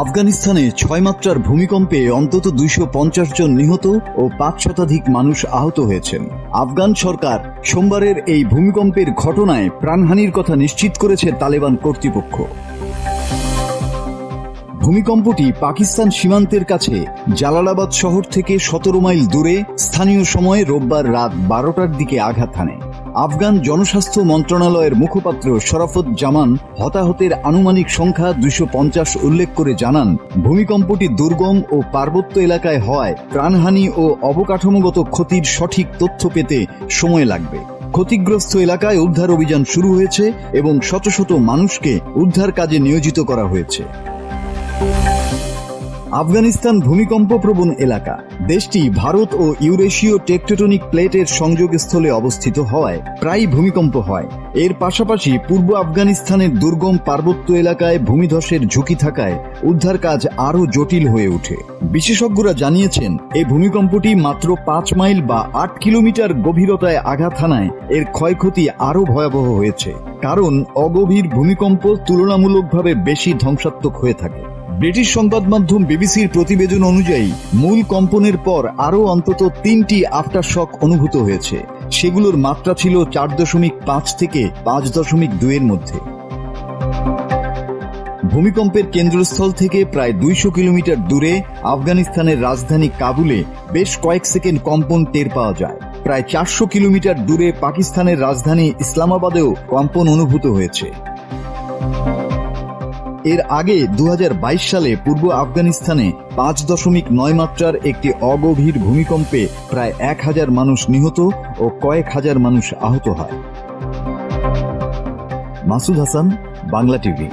আফগানিস্তানে 6 মাত্রার ভূমিকম্পে অন্তত 250 জন নিহত ও 5 শতাধিক মানুষ আহত হয়েছেন। আফগান সরকার সোমবারের এই ভূমিকম্পের ঘটনায় প্রাণহানির কথা নিশ্চিত করেছে তালেবান কর্তৃপক্ষ। ভূমিকম্পটি পাকিস্তান সীমান্তের কাছে জালালাবাদ শহর থেকে 17 মাইল দূরে স্থানীয় সময়ে রোববার রাত 12টার দিকে আঘাত হানে। আফগান জনস্বাস্থ্য মন্ত্রণালয়ের মুখপাত্র শরাফত জামান হতাহতের আনুমানিক সংখ্যা 250 উল্লেখ করে জানান, ভূমিকম্পটি দুর্গম ও পার্বত্য এলাকায় হওয়ায় প্রাণহানি ও অবকাঠামোগত ক্ষতির সঠিক তথ্য পেতে সময় লাগবে। ক্ষতিগ্রস্ত এলাকায় উদ্ধার অভিযান শুরু হয়েছে এবং শত শত মানুষকে উদ্ধার কাজে নিয়োজিত করা হয়েছে। আফগানিস্তান ভূমিকম্প প্রবণ এলাকা। দেশটি ভারত ও ইউরেশীয় টেকটোনিক প্লেটের সংযোগস্থলে অবস্থিত হওয়ায় প্রায়ই ভূমিকম্প হয়। এর পাশাপাশি পূর্ব আফগানিস্তানের দুর্গম পার্বত্য এলাকায় ভূমিধসের ঝুঁকি থাকায় উদ্ধার কাজ আরও জটিল হয়ে ওঠে। বিশেষজ্ঞরা জানিয়েছেন, এই ভূমিকম্পটি মাত্র 5 মাইল বা 8 কিলোমিটার গভীরতায় আঘাত হানায় এর ক্ষয়ক্ষতি আরও ভয়াবহ হয়েছে, কারণ অগভীর ভূমিকম্প তুলনামূলকভাবে বেশি ধ্বংসাত্মক হয়ে থাকে। ব্রিটিশ সংবাদ মাধ্যম বিবিসির প্রতিবেদন অনুযায়ী মূল কম্পনের পর আরও অন্তত 3টি আফটারশক অনুভূত হয়েছে। সেগুলোর মাত্রা ছিল 4.5 থেকে 5.2 এর মধ্যে। ভূমিকম্পের কেন্দ্রস্থল থেকে প্রায় 200 কিলোমিটার দূরে আফগানিস্তানের রাজধানী কাবুলে বেশ কয়েক সেকেন্ড কম্পন টের পাওয়া যায়। প্রায় 400 কিলোমিটার দূরে পাকিস্তানের রাজধানী ইসলামাবাদেও কম্পন অনুভূত হয়েছে। এর আগে 2022 সালে পূর্ব আফগানিস্তানে 5.9 মাত্রার একটি অগভীর ভূমিকম্পে প্রায় 1000 মানুষ নিহত ও কয়েক হাজার মানুষ আহত হয়। মাসুদ হাসান, বাংলা টিভি।